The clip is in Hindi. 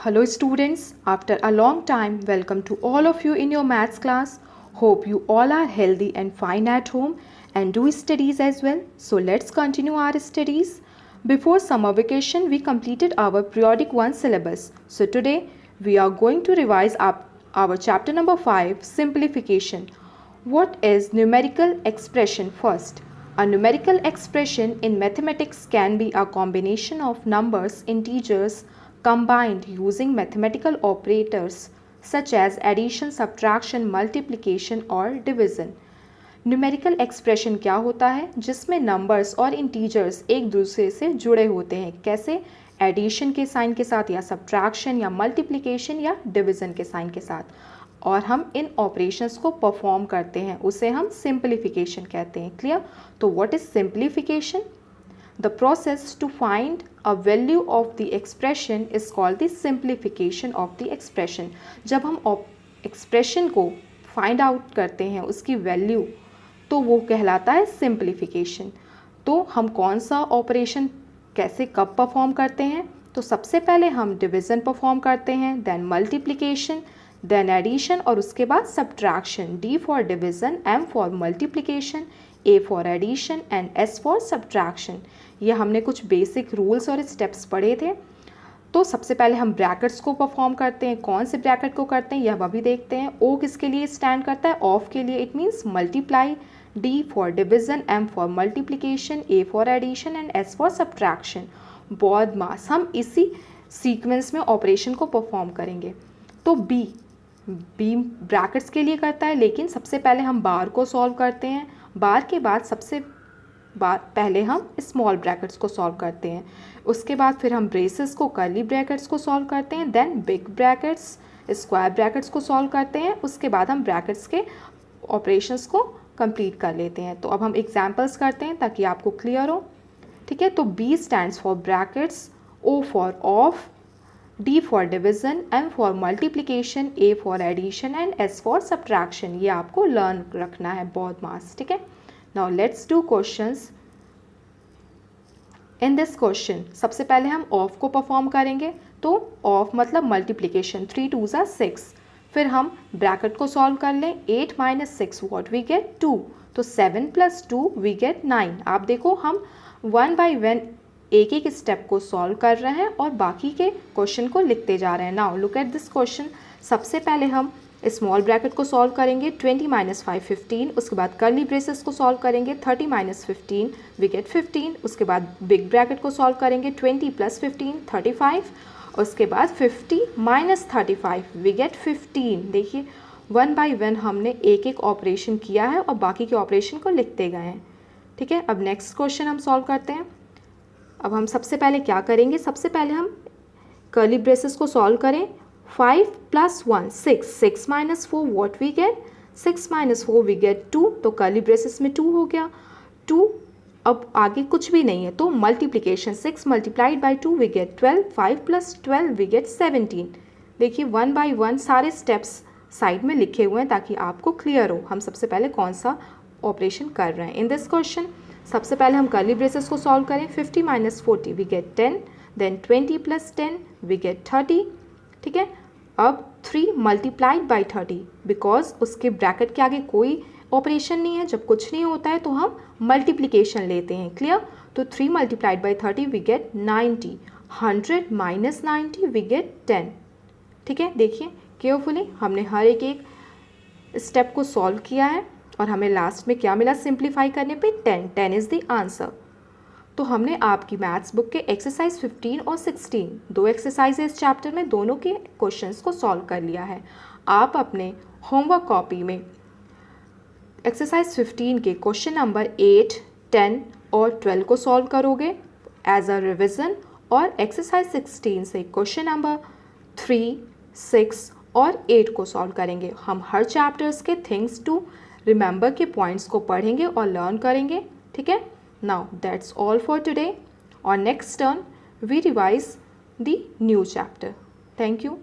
Hello students, after a long time, welcome to all of you in your maths class. Hope you all are healthy and fine at home and do studies as well. So let's continue our studies. Before summer vacation, we completed our periodic 1 syllabus. So today, we are going to revise up our chapter number 5, simplification. What is numerical expression first? A numerical expression in mathematics can be a combination of numbers, integers, combined using mathematical operators such as addition, subtraction, multiplication और division. न्यूमेरिकल एक्सप्रेशन क्या होता है? जिसमें नंबर्स और इंटीजर्स एक दूसरे से जुड़े होते हैं. कैसे? एडिशन के साइन के साथ या सब्ट्रैक्शन या मल्टीप्लिकेशन या डिवीज़न के साइन के साथ, और हम इन ऑपरेशंस को परफॉर्म करते हैं. उसे हम सिंप्लीफिकेशन कहते हैं. क्लियर? तो what is simplification? The process to find a value of the expression is called the simplification of the expression. जब हम एक्सप्रेशन को फाइंड आउट करते हैं उसकी वैल्यू, तो वो कहलाता है सिंप्लीफिकेशन. तो हम कौन सा ऑपरेशन कैसे कब परफॉर्म करते हैं? तो सबसे पहले हम डिवीज़न परफॉर्म करते हैं, देन मल्टीप्लिकेशन, देन एडिशन और उसके बाद subtraction. D for division, M for multiplication, A for addition and S for subtraction. ये हमने कुछ बेसिक रूल्स और स्टेप्स पढ़े थे. तो सबसे पहले हम ब्रैकेट्स को परफॉर्म करते हैं. कौन से ब्रैकेट को करते हैं यह अभी देखते हैं. O किसके लिए स्टैंड करता है? ऑफ के लिए. It means multiply. D for division, M for multiplication, A for addition and S for subtraction. बहुत मास हम इसी सीक्वेंस में ऑपरेशन को परफॉर्म करेंगे. तो B ब्रैकेट्स के लिए करता है, लेकिन सबसे पहले हम बार को सॉल्व करते हैं. बार के बाद पहले हम स्मॉल ब्रैकेट्स को सॉल्व करते हैं. उसके बाद फिर हम ब्रेसेस को, कर्ली ब्रैकेट्स को सॉल्व करते हैं. Then big brackets, square brackets को सॉल्व करते हैं. उसके बाद हम ब्रैकेट्स के ऑपरेशंस को कंप्लीट कर लेते हैं. तो अब हम एग्जांपल्स करते हैं ताकि आपको क्लियर हो. ठीक है? तो B stands for brackets, O for of, D for division, M for multiplication, A for addition and S for subtraction. ये आपको लर्न रखना है बहुत मास. ठीक है? Now let's do questions. In this question सबसे पहले हम ऑफ को परफॉर्म करेंगे. तो ऑफ मतलब मल्टीप्लिकेशन, 3 2s are 6. फिर हम ब्रैकेट को सॉल्व कर लें. 8 - 6 what we get? 2. तो 7 + 2 we get 9. आप देखो हम 1 by 1 एक एक स्टेप को सॉल्व कर रहे हैं और बाकी के क्वेश्चन को लिखते जा रहे हैं. Now look at this question. सबसे पहले हम स्मॉल ब्रैकेट को सॉल्व करेंगे. 20 - 5 15. उसके बाद कर्ली ब्रेसेस को सॉल्व करेंगे. 30 - 15 वी गेट 15. उसके बाद बिग ब्रैकेट को सॉल्व करेंगे. 20 + 15 35. उसके बाद 50 - 35 वी गेट 15. देखिए 1 by 1 हमने एक एक ऑपरेशन किया है और बाकी के ऑपरेशन को लिखते गए हैं. ठीक है? अब नेक्स्ट क्वेश्चन हम सॉल्व करते हैं. अब हम सबसे पहले क्या करेंगे? सबसे पहले हम कर्ली ब्रेसेस को सॉल्व करें. 5 + 1 6. 6 - 4 what we get? 6 - 4 we get 2. तो कर्ली ब्रेसेस में 2 हो गया. 2. अब आगे कुछ भी नहीं है तो multiplication. 6 × 2 we get 12. 5 + 12 we get 17. देखिए 1 by 1 सारे स्टेप्स साइड में लिखे हुए हैं ताकि आपको क्लियर हो हम सबसे पहले कौन सा ऑपरेशन कर रहे हैं. इन दिस क्वेश्चन सबसे पहले हम कर्ली ब्रेसेस को सॉल्व करें. 50 - 40 we get 10. Then 20 + 10 we get 30. ठीक है? अब 3 × 30 बिकॉज उसके ब्रैकेट के आगे कोई ऑपरेशन नहीं है. जब कुछ नहीं होता है तो हम मल्टीप्लिकेशन लेते हैं. क्लियर? तो 3 × 30 वी गेट 90. 100 - 90 we get 10. ठीक है? देखिए केयरफुली हमने हर एक स्टेप को सॉल्व किया है और हमें लास्ट में क्या मिला सिंप्लीफाई करने पे? 10. 10 इज़ द आंसर. तो हमने आपकी मैथ्स बुक के एक्सरसाइज 15 और 16 दो एक्सरसाइज इस चैप्टर में दोनों के क्वेश्चंस को सॉल्व कर लिया है. आप अपने होमवर्क कॉपी में एक्सरसाइज 15 के क्वेश्चन नंबर 8, 10 और 12 को सॉल्व करोगे एज अ रिविज़न, और एक्सरसाइज 16 से क्वेश्चन नंबर 3, 6 और 8 को सॉल्व करेंगे. हम हर चैप्टर्स के थिंग्स टू रिमेंबर के पॉइंट्स को पढ़ेंगे और लर्न करेंगे. ठीक है? Now that's all for today. On next turn, we revise the new chapter. Thank you.